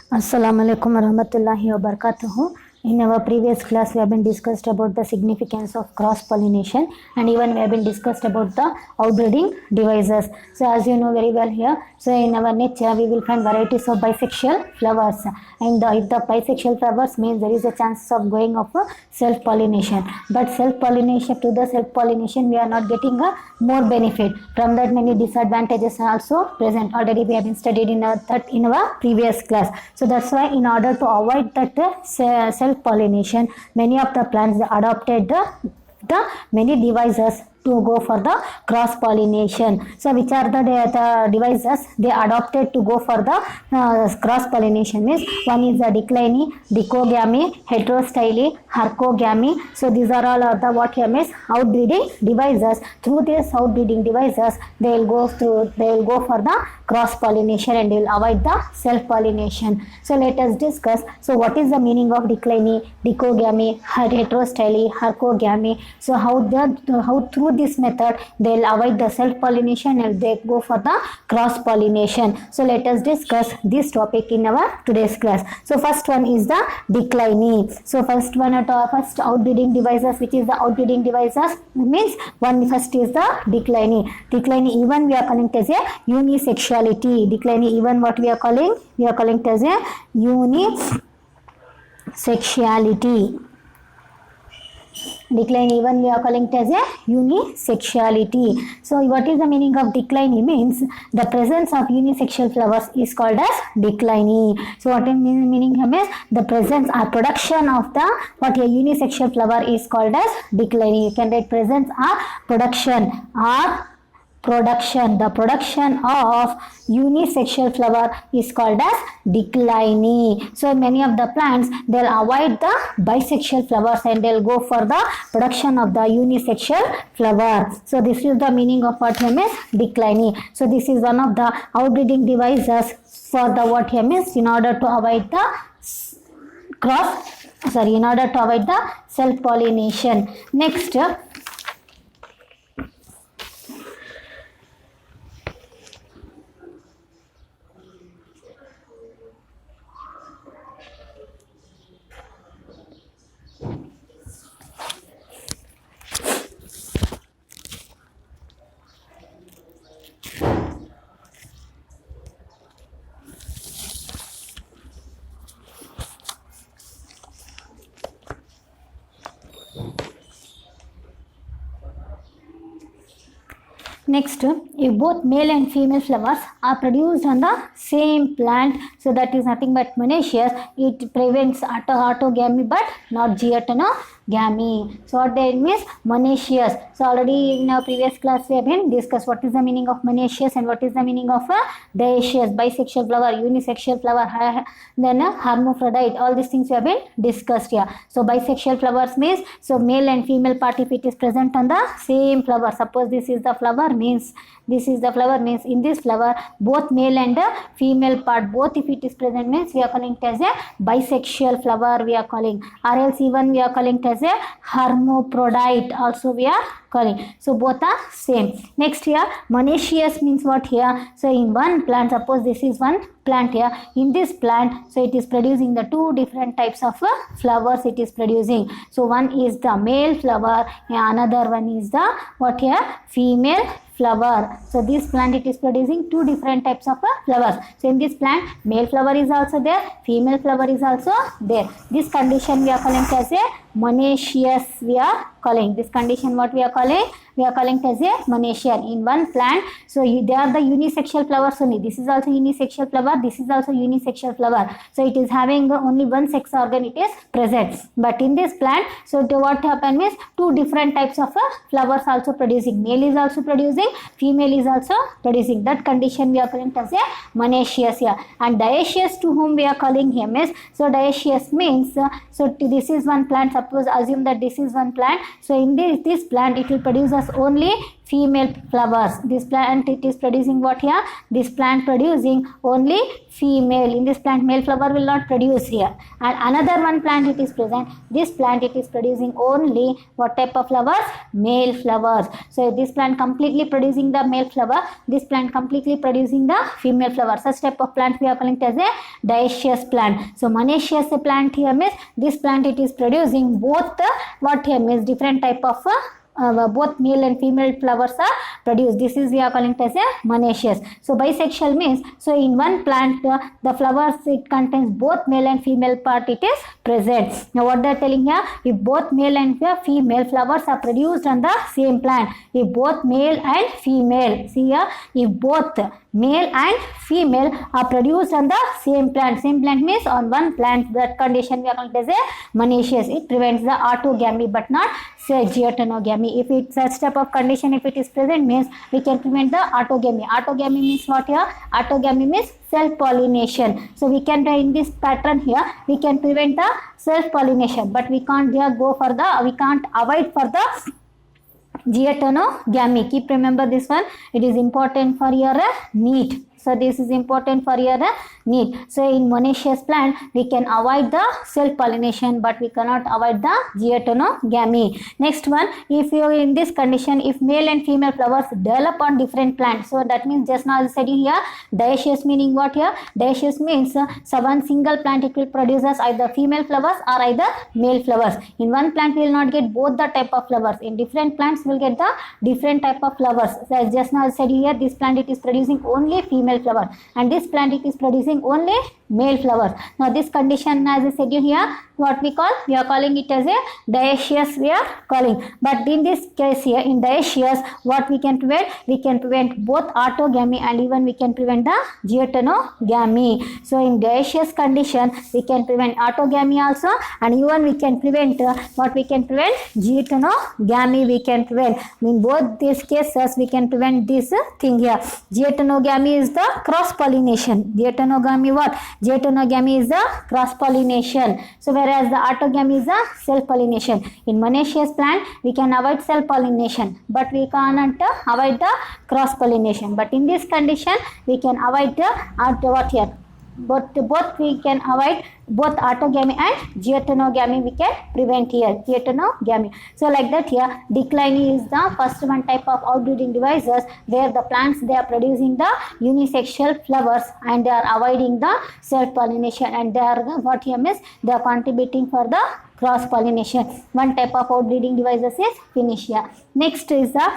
Assalamu alaikum warahmatullahi wabarakatuh. In our previous class, we have been discussed about the significance of cross pollination, and even we have been discussed about the outbreeding devices. So, as you know very well here, so in our nature we will find varieties of bisexual flowers, and if the bisexual flowers means there is a chance of going of self pollination. But self pollination to the self pollination, we are not getting a more benefit. From that, many disadvantages are also present. Already we have been studied in our previous class. So that's why in order to avoid that self-pollination, many of the plants adopted the many devices to go for the cross pollination. So which are the devices they adopted to go for the cross pollination means one is the decliny, dichogamy, heterostyle, hercogamy. So these are all of the what here means outbreeding devices. Through these outbreeding devices they will go for the cross pollination and they will avoid the self pollination. So let us discuss. So what is the meaning of decliny, dichogamy, heterostyle, hercogamy? So how through this method they will avoid the self pollination and they go for the cross pollination. So let us discuss this topic in our today's class. So first one is the decliny. So first outbreeding devices, which is the outbreeding devices means first is the decliny. Decliny even we are calling it as a unisexuality. Decliny even what we are calling it as a unisexuality. Decline even we are calling it as a unisexuality. So what is the meaning of decline? Means the presence of unisexual flowers is called as decline. So what is meaning here means the presence or production of the what a unisexual flower is called as decline. You can write presence or production. The production of unisexual flower is called as decline. So many of the plants they'll avoid the bisexual flowers and they'll go for the production of the unisexual flower. So this is the meaning of what here means decline. So this is one of the outbreeding devices for the what here means in order to avoid the self pollination. Next, if both male and female flowers are produced on the same plant, so that is nothing but monoecious, it prevents autogamy but not geatonogamy. So what that means monoecious. So already in our previous class we have been discussed what is the meaning of monoecious and what is the meaning of dioecious, bisexual flower, unisexual flower, then hermaphrodite. All these things we have been discussed here. So bisexual flowers means so male and female part if it is present on the same flower. Suppose this is the flower means in this flower both male and female part both if it is present means we are calling it as a bisexual flower we are calling, or else even we are calling it as a hermaphrodite also we are calling. So both are same. Next here monoecious means what here? So in one plant, suppose this is one plant here, in this plant so it is producing the two different types of flowers it is producing. So one is the male flower and another one is the what here female flower. So this plant it is producing two different types of flowers. So in this plant male flower is also there, female flower is also there. This condition we are calling it as a monoecious we are calling. This condition what we are calling? We are calling it as a monoecious in one plant. So they are the unisexual flowers only. This is also unisexual flower, this is also unisexual flower. So it is having only one sex organ it is present. But in this plant, so what happens is two different types of flowers also producing. Male is also producing, female is also producing. That condition we are calling it as a monoecious here. And dioecious to whom we are calling him is, so dioecious means, this is one plant. Suppose assume that this is one plant. So in this plant it will produce us only female flowers. This plant it is producing what here? This plant producing only female. In this plant male flower will not produce here. And another one plant it is present. This plant it is producing only what type of flowers? Male flowers. So this plant completely producing the male flower. This plant completely producing the female flower. Such type of plant we are calling it as a dioecious plant. So monoecious plant here means this plant it is producing both what here means different type of both male and female flowers are produced. This is we are calling it as a monoecious. So bisexual means so in one plant the flowers it contains both male and female part it is present. Now what they are telling here, if both male and female flowers are produced on the same plant, if both male and female, see here, if both male and female are produced on the same plant means on one plant, that condition we are calling it as a monoecious. It prevents the autogamy but not say geatonogamy. If it's such type of condition if it is present means we can prevent the autogamy. Autogamy means what here? Autogamy means self-pollination. So we can in this pattern here we can prevent the self-pollination, but we can't go for the we can't avoid for the geatonogamy. Keep remember this one. It is important for your NEET. So this is important for your NEET. So in monoecious plant we can avoid the self-pollination but we cannot avoid the geatonogamy. Next one, if you in this condition if male and female flowers develop on different plants, so that means just now I said here dioecious meaning what here? Dioecious means so one single plant it will produce as either female flowers or either male flowers. In one plant we will not get both the type of flowers. In different plants we will get the different type of flowers. So just now I said here this plant it is producing only female flower and this plant it is producing only male flowers. Now this condition as I said here what we call? We are calling it as a dioecious we are calling. But in this case here in dioecious what we can prevent? We can prevent both autogamy and even we can prevent the geatonogamy. So in dioecious condition we can prevent autogamy also and even we can prevent what we can prevent? Geatonogamy we can prevent. In both these cases we can prevent this thing here. Geatonogamy is the cross pollination. Geatonogamy what? Geatonogamy is the cross pollination. So whereas the autogamy is the self pollination. In monoecious plant we can avoid self pollination but we cannot avoid the cross pollination. But in this condition we can avoid the what here? Both we can avoid both autogamy and geatonogamy we can prevent here. Geatonogamy. So like that here decline is the first one type of outbreeding devices where the plants they are producing the unisexual flowers and they are avoiding the self pollination and they are what here means they are contributing for the cross pollination. One type of outbreeding devices is finished here. Next is the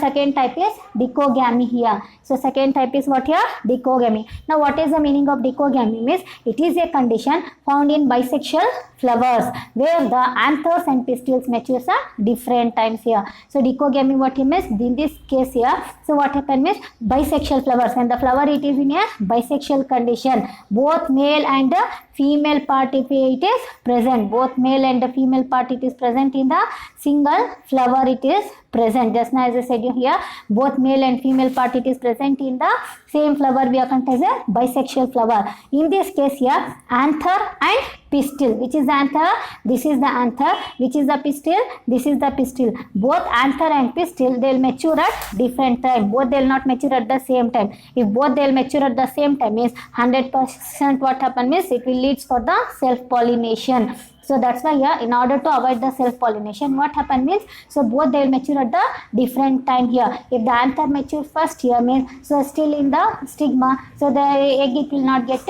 second type is dicogamy here. So second type is what here? Dicogamy. Now what is the meaning of dicogamy? Means it is a condition found in bisexual flowers where the anthers and pistils matures at different times here. So dicogamy what it means? In this case here, so what happens means bisexual flowers when the flower it is in a bisexual condition, both male and female part if it is present, both male and the female part it is present in the single flower it is present. Just now as I said here both male and female part it is present in the same flower we are considered as a bisexual flower. In this case here anther and pistil. Which is the anther? This is the anther. Which is the pistil? This is the pistil. Both anther and pistil they will mature at different time. Both they will not mature at the same time. If both they will mature at the same time means 100% what happen means it will leads for the self pollination. So that's why here in order to avoid the self pollination what happen means so both they will mature at the different time here. If the anther mature first here means so still in the stigma so the egg it will not get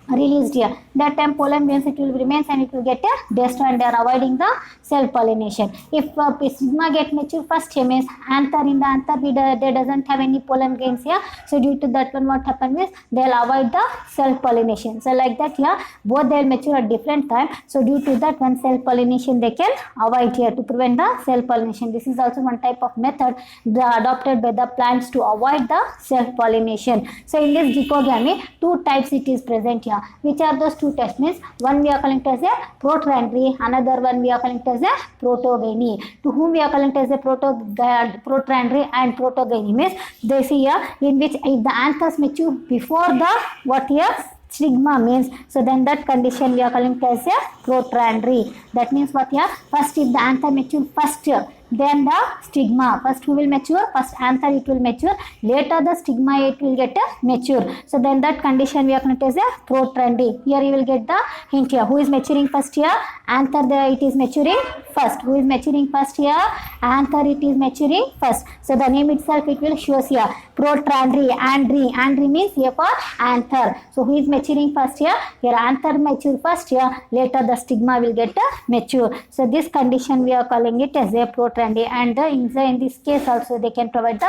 released here. That time pollen grains it will remains and it will get destroyed and they are avoiding the self pollination. If stigma get mature first here means anther in the anther they doesn't have any pollen grains here. So due to that one what happens is they will avoid the self pollination. So like that here both they will mature at different time. So due to that one self pollination they can avoid here to prevent the self pollination. This is also one type of method adopted by the plants to avoid the self pollination. So in this dicogamy two types it is present here. Which are those two types means one we are calling it as a protandry, another one we are calling it as a protogamy. To whom we are calling it as a protandry and protogamy means they see here in which if the anthers mature before the what here stigma means so then that condition we are calling it as a protandry. That means what here first if the anther mature first then the stigma. First who will mature? First anther it will mature, later the stigma it will get mature. So then that condition we are going to as a protrandy. Here you will get the hint here. Who is maturing first here? Anther there it is maturing first. Who is maturing first here? Anther it is maturing first. So the name itself it will shows here. Protrandy, andry means here for anther. So who is maturing first here? Here anther mature first here, later the stigma will get mature. So this condition we are calling it as a protrandy, and in this case also they can provide the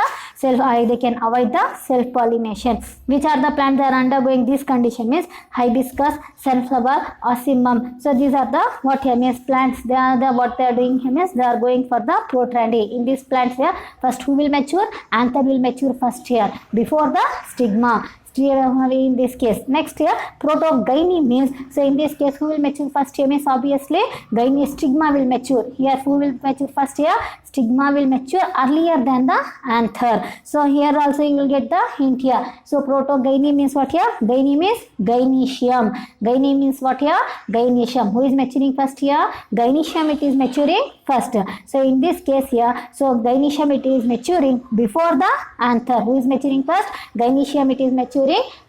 they can avoid the self pollination. Which are the plants that are undergoing this condition means hibiscus, sunflower, ocimum. So these are the what here means plants. They are the what they are doing here means they are going for the protrandy. In these plants here, first who will mature? Anther will mature first here before the stigma. In this case. Next here, protogyny means, so in this case who will mature first here means obviously gyne stigma will mature. Here who will mature first here? Stigma will mature earlier than the anther. So here also you will get the hint here. So protogyny means what here? Gyne means gynoecium. Gyne means what here? Gynoecium. Who is maturing first here? Gynoecium it is maturing first. So in this case here, so gynoecium it is maturing before the anther. Who is maturing first? Gynoecium it is maturing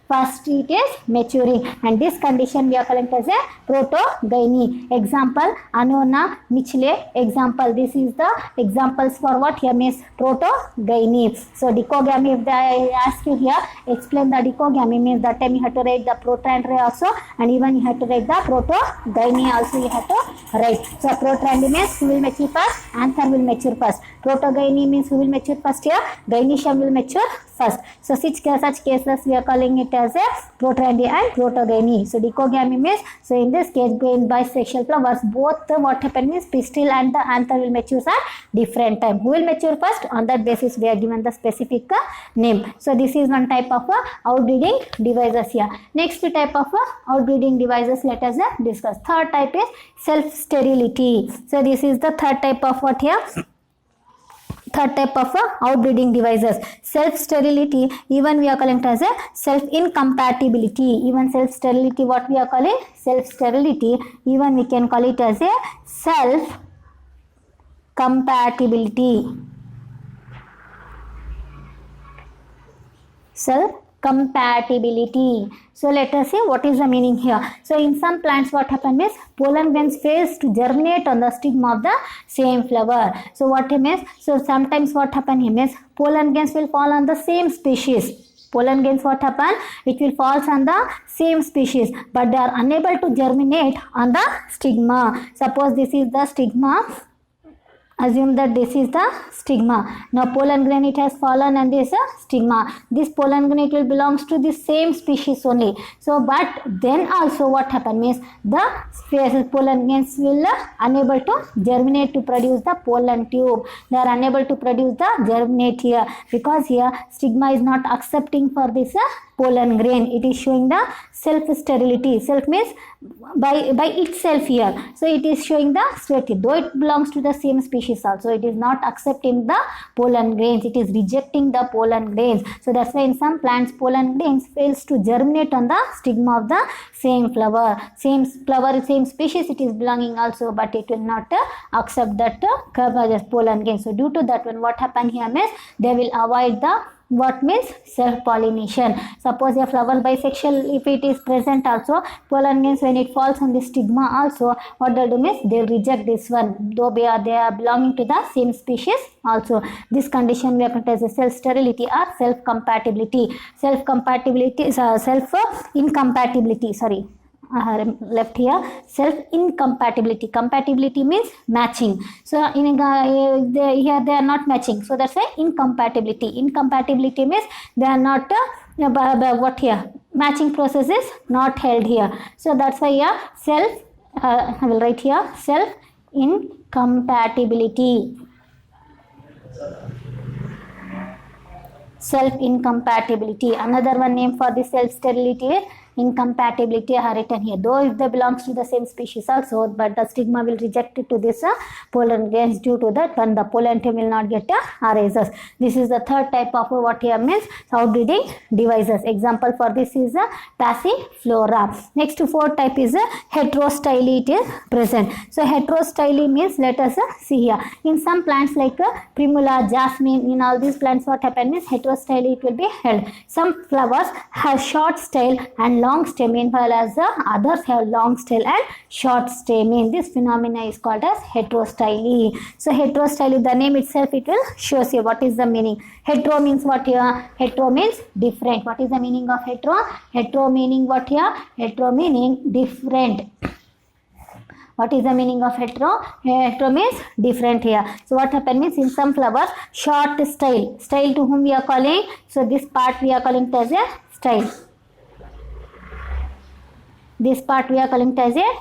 first, it is maturing, and this condition we are calling as a protogyny. Example Annona, Michele. Example, this is the examples for what here means protogyny. So dichogamy, if I ask you here, explain the dichogamy means that time you have to write the protrandy also, and even you have to write the protogyny also you have to write. So protrandy means who will mature first? Anther will mature first. Protogyny means who will mature first here? Gynoecium will mature first. So such cases we are calling it as a protrandy and protogyny. So dichogamy means, so in this case in bisexual flowers both what happen means pistil and the anther will mature at different time. Who will mature first? On that basis we are given the specific name. So this is one type of outbreeding devices here. Next type of outbreeding devices let us discuss. Third type is self sterility. So this is the third type of what here? Third type of outbreeding devices. Self sterility, even we are calling it as a self incompatibility. Even self sterility, what we are calling? Self sterility, even we can call it as a self compatibility. Self compatibility. So let us see what is the meaning here. So in some plants what happens is pollen grains fails to germinate on the stigma of the same flower. So what it means? So sometimes what happens here means pollen grains will fall on the same species. Pollen grains what happen? It will fall on the same species, but they are unable to germinate on the stigma. Suppose this is the stigma. Assume that this is the stigma. Now pollen grain it has fallen and this is a stigma. This pollen grain it will belongs to the same species only. So but then also what happen means the pollen grains will unable to germinate to produce the pollen tube. They are unable to produce the germinate here because here stigma is not accepting for this pollen grain. It is showing the self sterility. Self means by itself here. So it is showing the sterility. Though it belongs to the same species also, it is not accepting the pollen grains. It is rejecting the pollen grains. So that's why in some plants pollen grains fails to germinate on the stigma of the same flower. Same flower, same species it is belonging also, but it will not accept that pollen grains. So due to that one, what happen here means they will avoid the what means self-pollination. Suppose a flower bisexual, if it is present also, pollen grains when it falls on the stigma also, what they do means they reject this one, though they are belonging to the same species also. This condition we are called as a self-sterility or self-compatibility. Self-compatibility is self-incompatibility, sorry. Left here, self incompatibility. Compatibility means matching. So in here they are not matching, so that's why incompatibility. Incompatibility means they are not what here, matching process is not held here. So that's why here self I will write here self incompatibility. Self incompatibility. Another one name for the self sterility is incompatibility are written here. Though if they belongs to the same species also, but the stigma will reject it to this pollen grains. Due to that, when the pollen will not get raises. This is the third type of what here means outbreeding devices. Example for this is passiflora. Next fourth type is heterostyly. It is present. So heterostyly means, let us see here. In some plants like primula, jasmine, in all these plants what happen means heterostyly it will be held. Some flowers have short style and long stamen, while as the others have long style and short stamen. This phenomena is called as heterostyly. So heterostyly, the name itself it will shows you what is the meaning. Hetero means what here? Hetero means different. What is the meaning of hetero? Hetero meaning what here? Hetero meaning different. What is the meaning of hetero? Hetero means different here. So what happen means in some flowers short style. Style to whom we are calling? So this part we are calling it as a style. This part we are calling it as a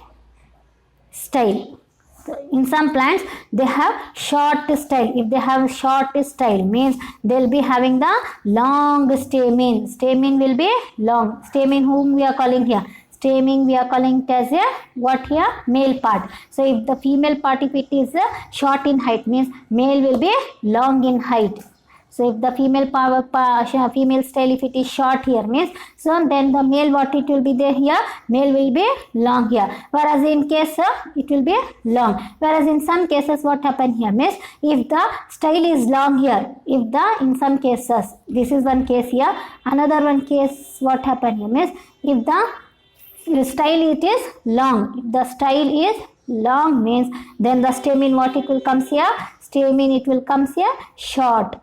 style. So in some plants they have short style. If they have short style means they will be having the long stamen. Stamen will be long. Stamen whom we are calling here? Stamen we are calling it as a what here? Male part. So if the female part, if it is short in height means male will be long in height. So if the female female style if it is short here means, so then the male what it will be there here? Male will be long here. Whereas in case it will be long. Whereas in some cases what happen here means if the style is long here, if the in some cases, this is one case here. Another one case what happen here means if the style it is long. If the style is long means then the stamen what it will comes here? Stamen it will comes here short.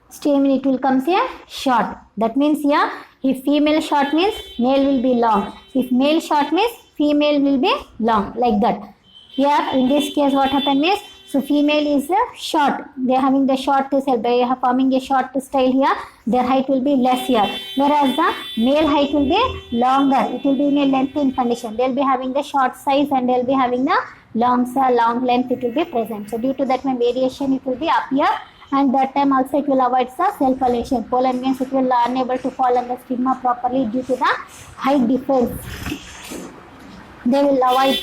Stamen it will comes here short. That means here if female short means male will be long. If male short means female will be long, like that. Here in this case what happen means, so female is short. They are having the short style. They are forming a short style here. Their height will be less here. Whereas the male height will be longer. It will be in a lengthened condition. They will be having the short size and they will be having the long length. It will be present. So due to that variation it will be up here. And that time also it will avoid the self-pollination. Pollen means it will unable to fall on the stigma properly due to the height difference. They will avoid.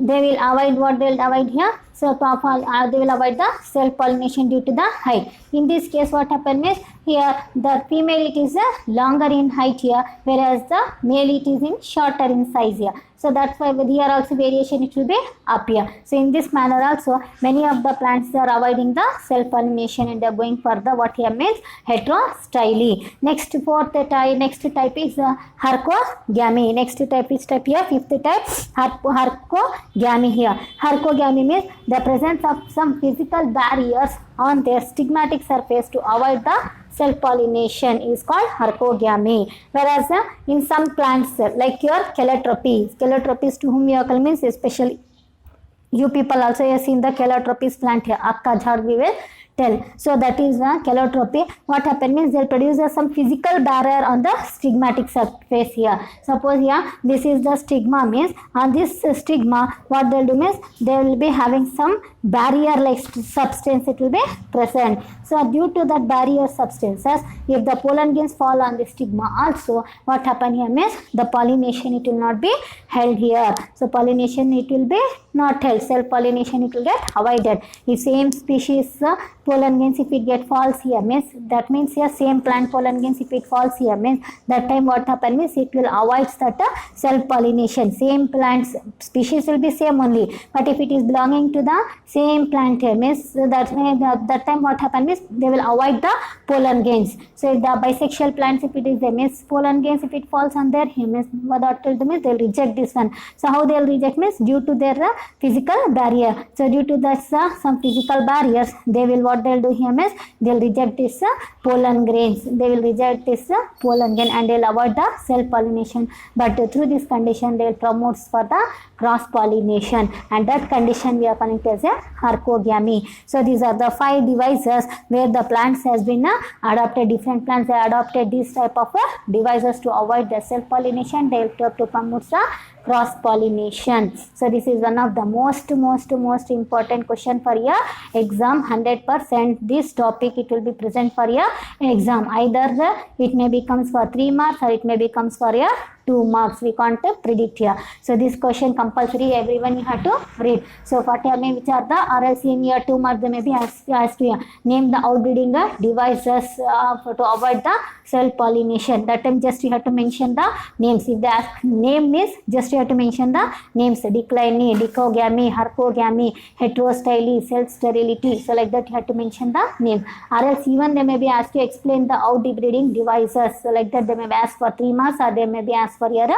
They will avoid what they will avoid here. So they will avoid the self-pollination due to the height. In this case what happen is here the female it is longer in height here, whereas the male it is in shorter in size here. So that's why with here also variation it will be up here. So in this manner also many of the plants are avoiding the self-pollination and they are going for the what here means heterostyly. Next type is hercogamy. Next type is type here, fifth type hercogamy here. Hercogamy means the presence of some physical barriers on their stigmatic surface to avoid the self-pollination is called hercogamy. Whereas in some plants like your calotropis, to whom you are calling means especially you people also have seen the calotropis plant here. Akka jhad we will tell. So that is calotropy. What happens means they produce some physical barrier on the stigmatic surface here. Suppose here this is the stigma means on this stigma what they will do means they will be having some barrier like substance it will be present. So due to that barrier substances, if the pollen grains fall on the stigma also, what happen here means the pollination it will not be held here. So pollination it will be not held. Self-pollination it will get avoided. If same species pollen grains if it get falls here means that means here same plant pollen grains if it falls here means that time what happen means it will avoid that self-pollination. Same plants species will be same only, but if it is belonging to the same plant here means that time what happen means they will avoid the pollen grains. So if the bisexual plants if it is a means pollen grains if it falls on their means what they will do means they will reject this one. So how they will reject means due to their physical barrier. So due to that some physical barriers, they will what they'll do here means they'll reject this pollen grains. They will reject this pollen grain and they'll avoid the self pollination. But through this condition, they will promote for the cross pollination, and that condition we are calling as a hercogamy. So these are the 5 devices where the plants has been adopted. Different plants they adopted this type of devices to avoid the self pollination. They will to promote the cross pollination. So this is one of the most important question for your exam. 100% this topic it will be present for your exam. Either it may becomes for 3 marks or it may becomes for your 2 marks. We can't predict here. So this question compulsory, everyone you have to read. So what which are the or else in your 2 marks they may be asked you name the outbreeding devices to avoid the self pollination. That time just you have to mention the names. If the name is just you have to mention the names: decline, dicogamy, hercogamy, heterostyle, self sterility. So like that you have to mention the name. Or else even they may be asked to explain the outbreeding devices. So like that they may be asked for 3 marks or they may be asked for your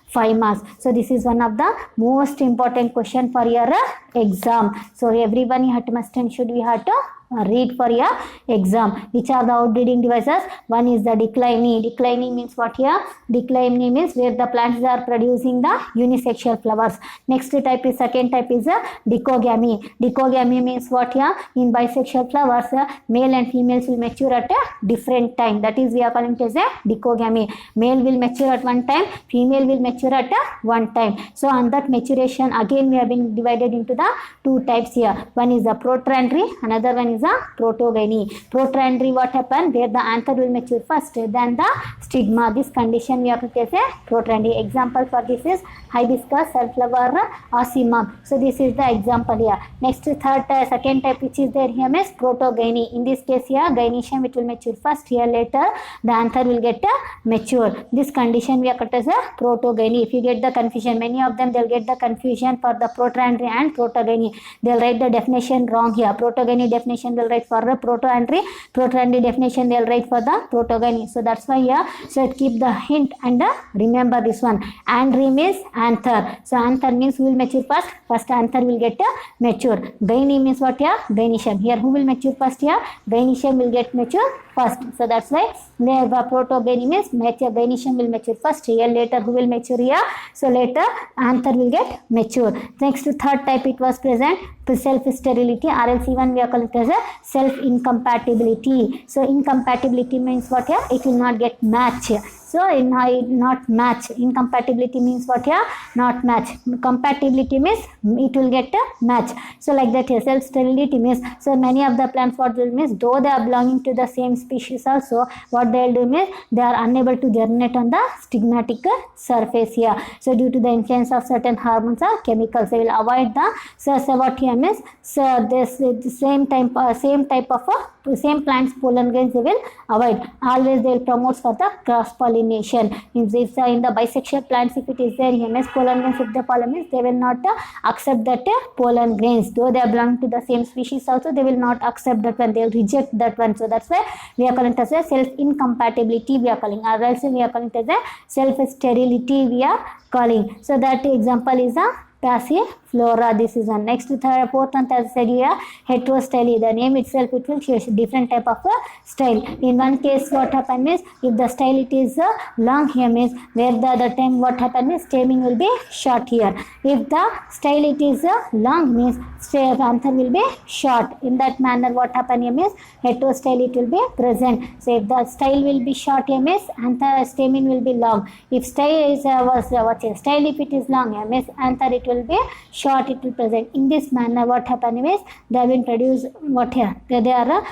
5 marks. So this is one of the most important question for your exam. So everyone you have to must and should we have to read for your exam. Which are the outbreeding devices? One is the declining. Declining means what here? Declining means where the plants are producing the unisexual flowers. Next type is second type is dicogamy. Dicogamy means what here? In bisexual flowers, male and females will mature at a different time. That is we are calling it as a dicogamy. Male will mature at one time, female will mature at one time. So on that maturation again we have been divided into the 2 types here. One is the protandry, another one is a protogamy. Protandry what happen? Where the anther will mature first, then the stigma. This condition we have to take a protandry. Example for this is hibiscus, sunflower, ocimum. So this is the example here. Next second type which is there here is protogamy. In this case here gynoecium it will mature first, here later the anther will get mature. This condition we have cut as a protogamy. If you get the confusion, many of them they'll get the confusion for the protandry and protogamy. They'll write the definition wrong here. Protogamy definition they'll write for the protandry. Protandry definition they'll write for the protogamy. So that's why here so keep the hint and remember this one. Andry means anther. So anther means who will mature first? First anther will get mature. Gyne means what here? Gynoecium. Here who will mature first here? Gynoecium will get mature first. So that's why the protogamy means mature. Gynoecium will mature first. Here later who will mature here? So later anther will get mature. Next third type it was present self sterility, or else even we are calling it as a self incompatibility. So incompatibility means what here? It will not get match. So not match. Incompatibility means what here? Not match. Compatibility means it will get a match. So like that here self sterility means so many of the plants what will means though they are belonging to the same species also what they will do means they are unable to germinate on the stigmatic surface here. So due to the influence of certain hormones or chemicals they will avoid the so what here means so this same type of same plants pollen grains they will avoid. Always they will promote for the cross pollination. In the bisexual plants if it is there here means pollen grains if the pollen means they will not accept that pollen grains though they are belong to the same species also they will not accept that one, they will reject that one. So that's why we are calling it as a self incompatibility we are calling, or else we are calling it as a self sterility we are calling. So that example is a passiflora. This is one. Next third fourth one as I said here heterostyle. The name itself it will show different type of style. In one case what happen means if the style it is long here means where the other time what happen is stemming will be short here. If the style it is long means anther will be short. In that manner what happen here means heterostyle it will be present. So if the style will be short here means anther stamen will be long. If style is style if it is long here means anther it will be short, it will present. In this manner what happen is they have introduced what here they are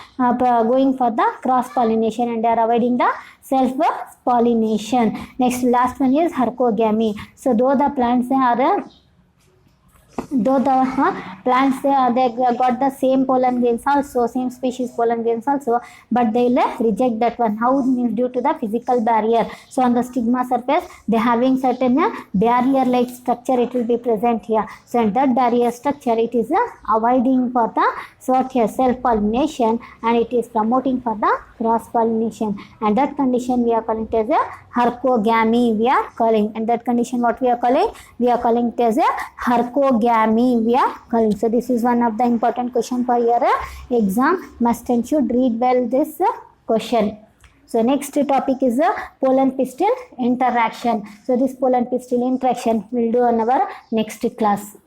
going for the cross pollination and they are avoiding the self pollination. Next last one is hercogamy. So though the plants are plants they got the same pollen grains also, same species pollen grains also, but they will reject that one. How? Means due to the physical barrier. So on the stigma surface they having certain barrier like structure, it will be present here. So in that barrier structure it is avoiding for the sort here self pollination, and it is promoting for the cross pollination, and that condition we are calling it as a hercogamy we are calling, and that condition what we are calling? We are calling it as a hercogamy we are calling. So this is one of the important question for your exam. Must and should read well this question. So next topic is the pollen pistil interaction. So this pollen pistil interaction we'll do on our next class.